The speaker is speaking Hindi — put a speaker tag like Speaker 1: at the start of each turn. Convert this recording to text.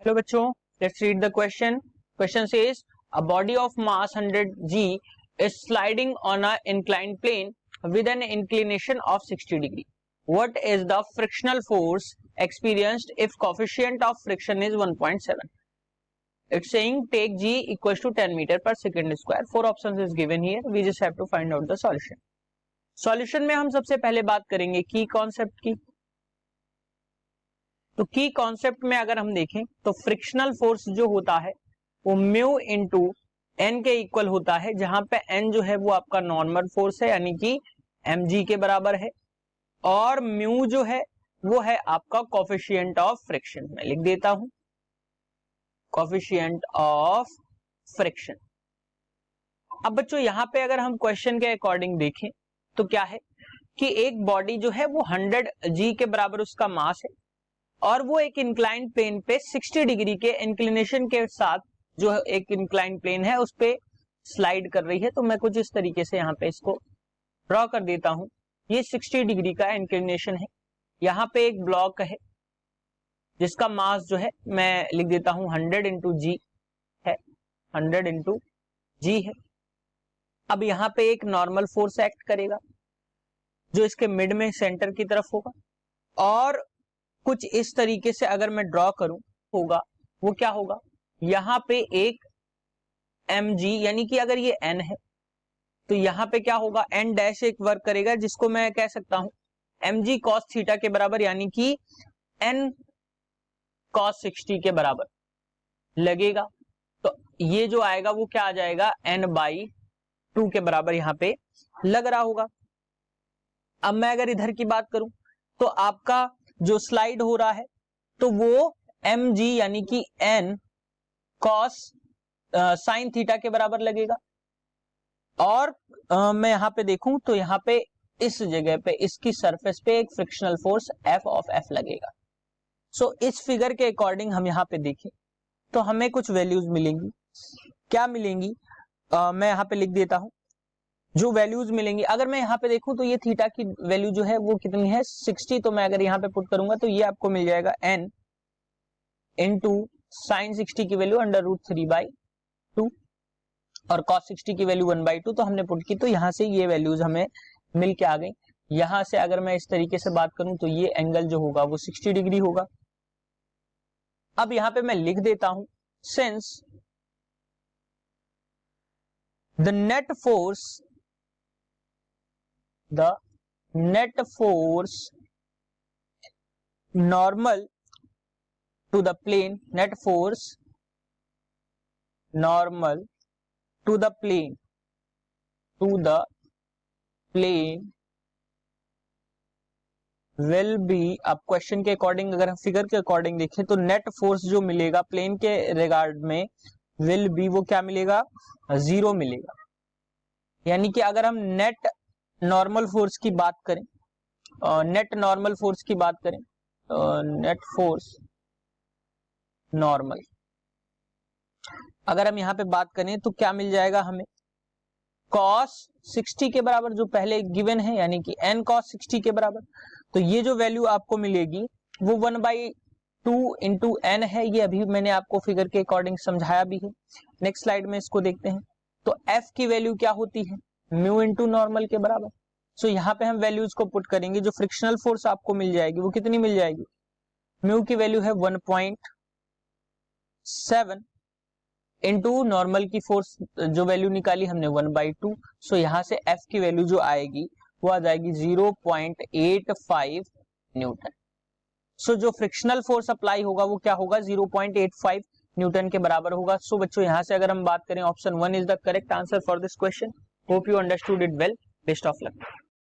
Speaker 1: चलो बच्चों, let's read the question. Question says a body of mass 100 g is sliding on a inclined plane with an inclination of 60 degree. What is the frictional force experienced if coefficient of friction is 1.7? It's saying take g equals to 10 meter per second square. 4 options is given here. We just have to find out the solution. Solution में हम सबसे पहले बात करेंगे की कॉन्सेप्ट की. तो की कॉन्सेप्ट में अगर हम देखें तो फ्रिक्शनल फोर्स जो होता है वो म्यू इंटू एन के इक्वल होता है, जहां पे एन जो है वो आपका नॉर्मल फोर्स है यानी कि mg के बराबर है, और म्यू जो है वो है आपका कोफिशिएंट ऑफ फ्रिक्शन. मैं लिख देता हूं कोफिशिएंट ऑफ फ्रिक्शन. अब बच्चों यहां पे अगर हम क्वेश्चन के अकॉर्डिंग देखें तो क्या है कि एक बॉडी जो है वो 100 g के बराबर उसका मास है और वो एक इंक्लाइंड प्लेन पे 60 डिग्री के इंक्लिनेशन के साथ जो एक इंक्लाइंड प्लेन है उस पे स्लाइड कर रही है. तो मैं कुछ इस तरीके से यहाँ पे इसको ड्रॉ कर देता हूं. ये 60 डिग्री का इंक्लिनेशन है. यहाँ पे एक ब्लॉक है जिसका मास जो है मैं लिख देता हूं 100 इंटू जी है, 100 इंटू जी है. अब यहाँ पे एक नॉर्मल फोर्स एक्ट करेगा जो इसके मिड में सेंटर की तरफ होगा, और कुछ इस तरीके से अगर मैं ड्रॉ करूं होगा वो क्या होगा, यहां पे एक mg यानी कि अगर ये n है तो यहां पे क्या होगा n डैश एक वर्क करेगा जिसको मैं कह सकता हूं mg cos थीटा के बराबर यानी कि n cos 60 के बराबर लगेगा. तो ये जो आएगा वो क्या आ जाएगा n बाई 2 के बराबर यहां पे लग रहा होगा. अब मैं अगर इधर की बात करूं तो आपका जो स्लाइड हो रहा है तो वो mg यानी कि n cos साइन थीटा के बराबर लगेगा. और मैं यहां पे देखूं तो यहां पे इस जगह पे इसकी सरफेस पे एक frictional force f of f लगेगा. सो इस फिगर के अकॉर्डिंग हम यहां पे देखें तो हमें कुछ वैल्यूज मिलेंगी. क्या मिलेंगी मैं यहां पे लिख देता हूं. जो वैल्यूज मिलेंगी अगर मैं यहाँ पे देखूं तो ये थीटा की वैल्यू जो है वो कितनी है 60. तो मैं अगर यहाँ पे पुट करूंगा तो ये आपको मिल जाएगा n इंटू साइन 60 की वैल्यू अंडर रूट 3/2 और cos 60 की वैल्यू 1/2. तो हमने पुट की तो यहाँ से ये वैल्यूज हमें मिल के आ गई. यहां से अगर मैं इस तरीके से बात करूं तो ये एंगल जो होगा वो 60 डिग्री होगा. अब यहाँ पे मैं लिख देता हूं since the net force normal to the plane, net force normal to the plane will be. अब क्वेश्चन के अकॉर्डिंग अगर हम फिगर के अकॉर्डिंग देखें तो नेट फोर्स जो मिलेगा प्लेन के रिगार्ड में विल बी वो क्या मिलेगा 0 मिलेगा. यानी कि अगर हम नेट नॉर्मल फोर्स की बात करें, नेट नॉर्मल फोर्स की बात करें, नेट फोर्स नॉर्मल अगर हम यहां पे बात करें तो क्या मिल जाएगा हमें cos 60 के बराबर जो पहले गिवन है यानी कि n cos 60 के बराबर. तो ये जो वैल्यू आपको मिलेगी वो 1/2 इंटू n है. ये अभी मैंने आपको फिगर के अकॉर्डिंग समझाया भी है. नेक्स्ट स्लाइड में इसको देखते हैं. तो f की वैल्यू क्या होती है म्यू इंटू नॉर्मल के बराबर. सो यहाँ पे हम वैल्यूज को पुट करेंगे. जो फ्रिक्शनल फोर्स आपको मिल जाएगी वो कितनी मिल जाएगी, म्यू की वैल्यू है 1.7 इंटू नॉर्मल की फोर्स जो वैल्यू निकाली हमने 1/2. सो यहाँ से f की वैल्यू जो आएगी वो आ जाएगी 0.85 न्यूटन. सो जो फ्रिक्शनल फोर्स अप्लाई होगा वो क्या होगा 0.85 न्यूटन के बराबर होगा. सो बच्चों यहाँ से अगर हम बात करें option 1 is the correct answer for this question. Hope you understood it well. Best of luck.